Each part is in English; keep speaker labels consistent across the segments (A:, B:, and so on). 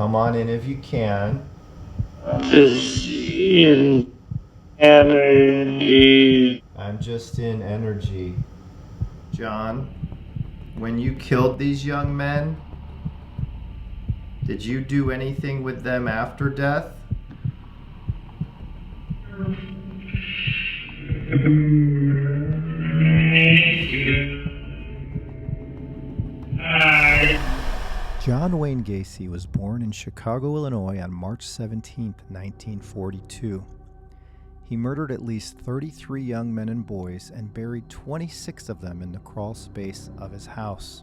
A: Come on in if you can.
B: Just in energy.
A: I'm just in energy. John, when you killed these young men, did you do anything with them after death? John Wayne Gacy was born in Chicago, Illinois on March 17, 1942. He murdered at least 33 young men and boys and buried 26 of them in the crawl space of his house.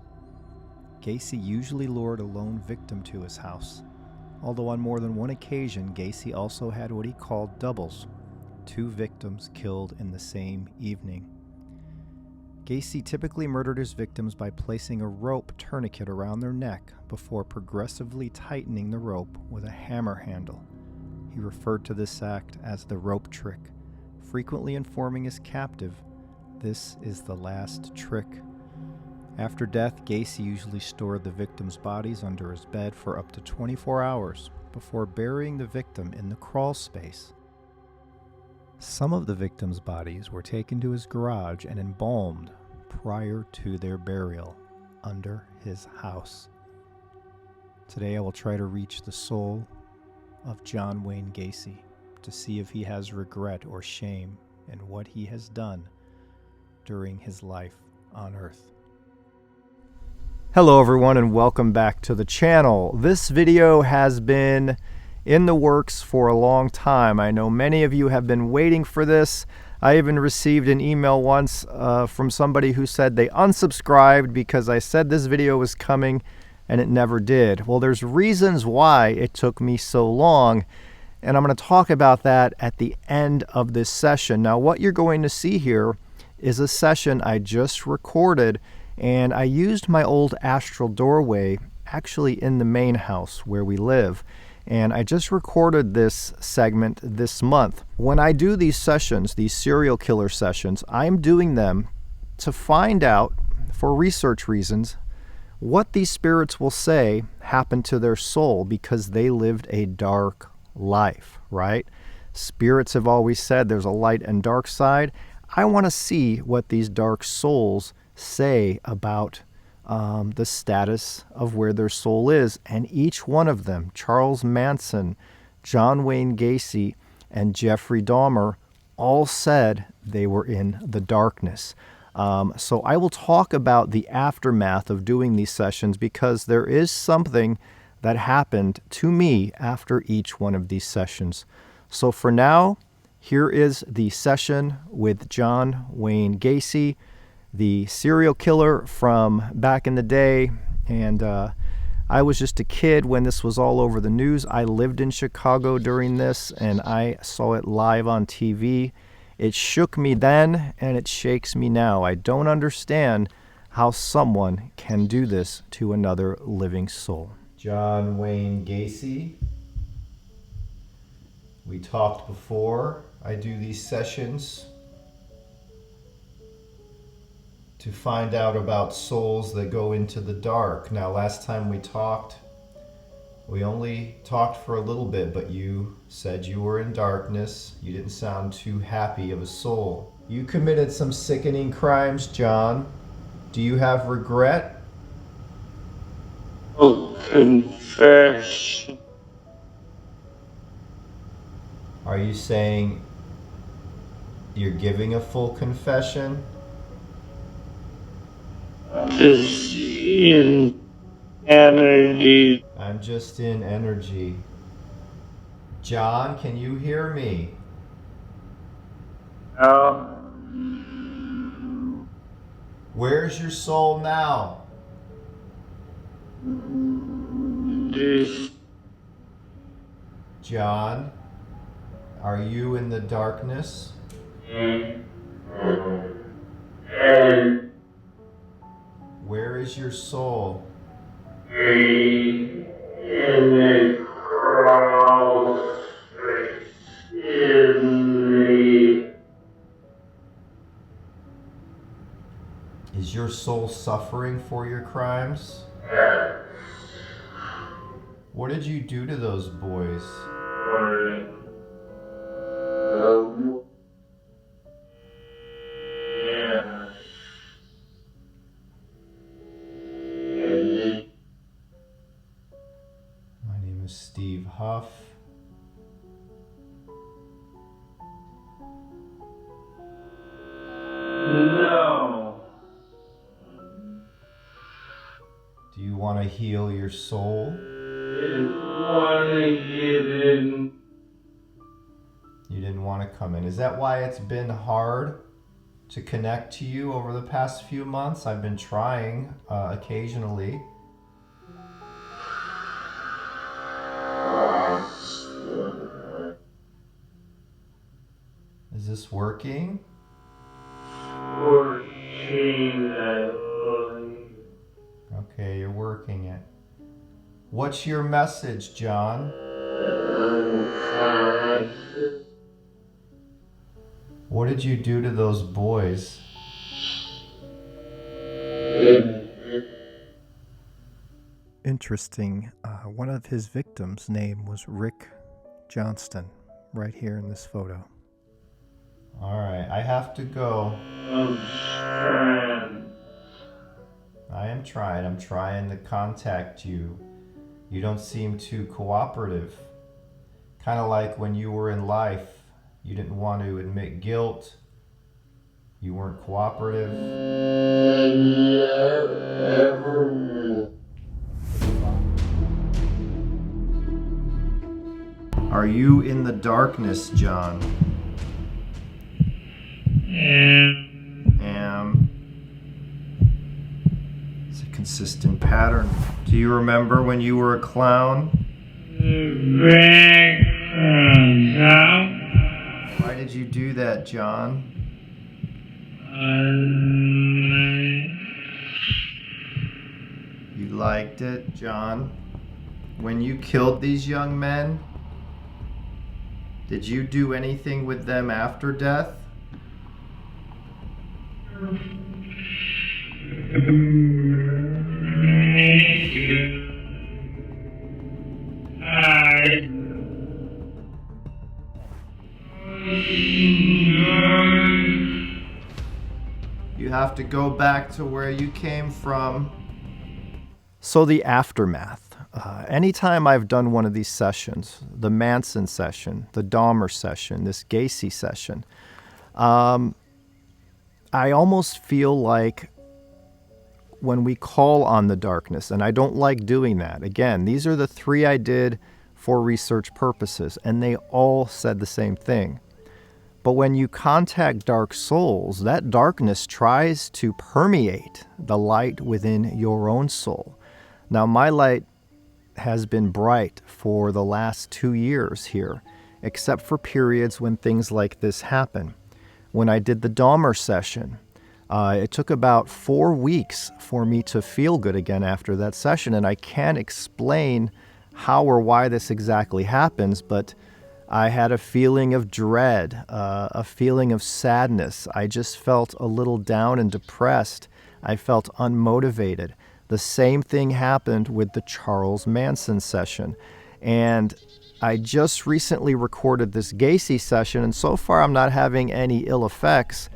A: Gacy usually lured a lone victim to his house, although on more than one occasion Gacy also had what he called doubles, 2 victims killed in the same evening. Gacy typically murdered his victims by placing a rope tourniquet around their neck before progressively tightening the rope with a hammer handle. He referred to this act as the rope trick, frequently informing his captive, "This is the last trick." After death, Gacy usually stored the victims' bodies under his bed for up to 24 hours before burying the victim in the crawl space. Some of the victims' bodies were taken to his garage and embalmed prior to their burial under his house. Today I will try to reach the soul of John Wayne Gacy to see if he has regret or shame in what he has done during his life on Earth. Hello everyone and welcome back to the channel. This video has been in the works for a long time. I know many of you have been waiting for this. I even received an email once from somebody who said they unsubscribed because I said this video was coming and it never did. Well, there's reasons why it took me so long, and I'm going to talk about that at the end of this session. Now, what you're going to see here is a session I just recorded, and I used my old astral doorway actually in the main house where we live. And I just recorded this segment this month. When I do these sessions, these serial killer sessions, I'm doing them to find out, for research reasons, what these spirits will say happened to their soul because they lived a dark life, right? Spirits have always said there's a light and dark side. I want to see what these dark souls say about the status of where their soul is. And each one of them, Charles Manson, John Wayne Gacy, and Jeffrey Dahmer, all said they were in the darkness. So I will talk about the aftermath of doing these sessions because there is something that happened to me after each one of these sessions. So for now, here is the session with John Wayne Gacy, the serial killer from back in the day. And I was just a kid when this was all over the news. I lived in Chicago during this, and I saw it live on TV. It shook me then, and it shakes me now. I don't understand how someone can do this to another living soul. John Wayne Gacy. We talked before. I do these sessions to find out about souls that go into the dark. Now, last time we talked, we only talked for a little bit, but you said you were in darkness. You didn't sound too happy of a soul. You committed some sickening crimes, John. Do you have regret?
B: Oh, confession.
A: Are you saying you're giving a full confession?
B: Just in energy.
A: I'm just in energy. John, can you hear me?
B: Now,
A: Where's your soul now?
B: just
A: John, are you in the darkness? Where is your soul?
B: in the crowd in the
A: Is your soul suffering for your crimes? What did you do to those boys?
B: Yeah.
A: My name is Steve Huff.
B: No.
A: Do you want to heal your soul?
B: Didn't want to get in.
A: You didn't want to come in. Is that why it's been hard to connect to you over the past few months? I've been trying occasionally. Is this working?
B: Working, I believe.
A: Okay, you're working it. What's your message, John? What did you do to those boys? Interesting. One of his victims' name was Rick Johnston, right here in this photo. All right, I have to go. I am trying. I'm trying to contact you. You don't seem too cooperative. Kind of like when you were in life, you didn't want to admit guilt. You weren't cooperative. Are you in the darkness, John? It's a consistent pattern. Do you remember when you were a clown? Why did you do that, John? You liked it, John? When you killed these young men, did you do anything with them after death? You have to go back to where you came from. So the aftermath. Anytime I've done one of these sessions, the Manson session, the Dahmer session, this Gacy session, I almost feel like when we call on the darkness, and I don't like doing that. Again, these are the 3 I did for research purposes, and they all said the same thing. But when you contact dark souls, that darkness tries to permeate the light within your own soul. Now, my light has been bright for the last 2 years here, except for periods when things like this happen. When I did the Dahmer session, it took about 4 weeks for me to feel good again after that session, and I can't explain how or why this exactly happens, but I had a feeling of dread, a feeling of sadness. I just felt a little down and depressed. I felt unmotivated. The same thing happened with the Charles Manson session. And I just recently recorded this Gacy session, and so far I'm not having any ill effects,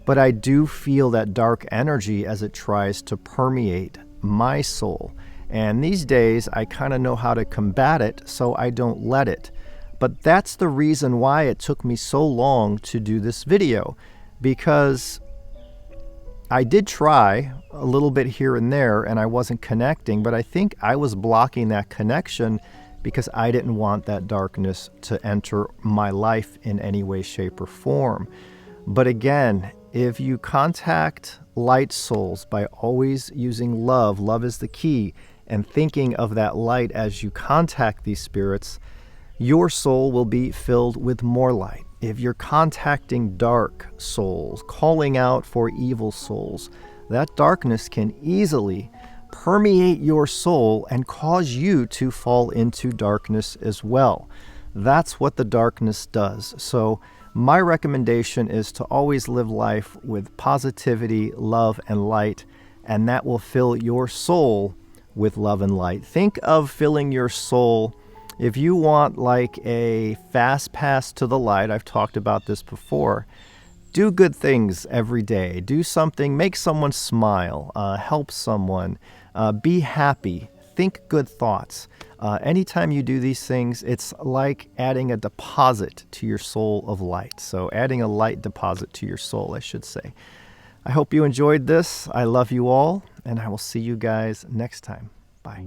A: but I do feel that dark energy as it tries to permeate my soul. And these days, I kind of know how to combat it so I don't let it. But that's the reason why it took me so long to do this video, because I did try a little bit here and there and I wasn't connecting, but I think I was blocking that connection because I didn't want that darkness to enter my life in any way, shape, or form. But again, if you contact light souls by always using love, love is the key, and thinking of that light as you contact these spirits, your soul will be filled with more light. If you're contacting dark souls, calling out for evil souls, that darkness can easily permeate your soul and cause you to fall into darkness as well. That's what the darkness does. So my recommendation is to always live life with positivity, love, and light, and that will fill your soul with love and light. Think of filling your soul. If you want like a fast pass to the light, I've talked about this before, do good things every day. Do something, make someone smile, help someone, be happy, think good thoughts. Anytime you do these things, it's like adding a deposit to your soul of light. So adding a light deposit to your soul, I should say. I hope you enjoyed this. I love you all, and I will see you guys next time. Bye.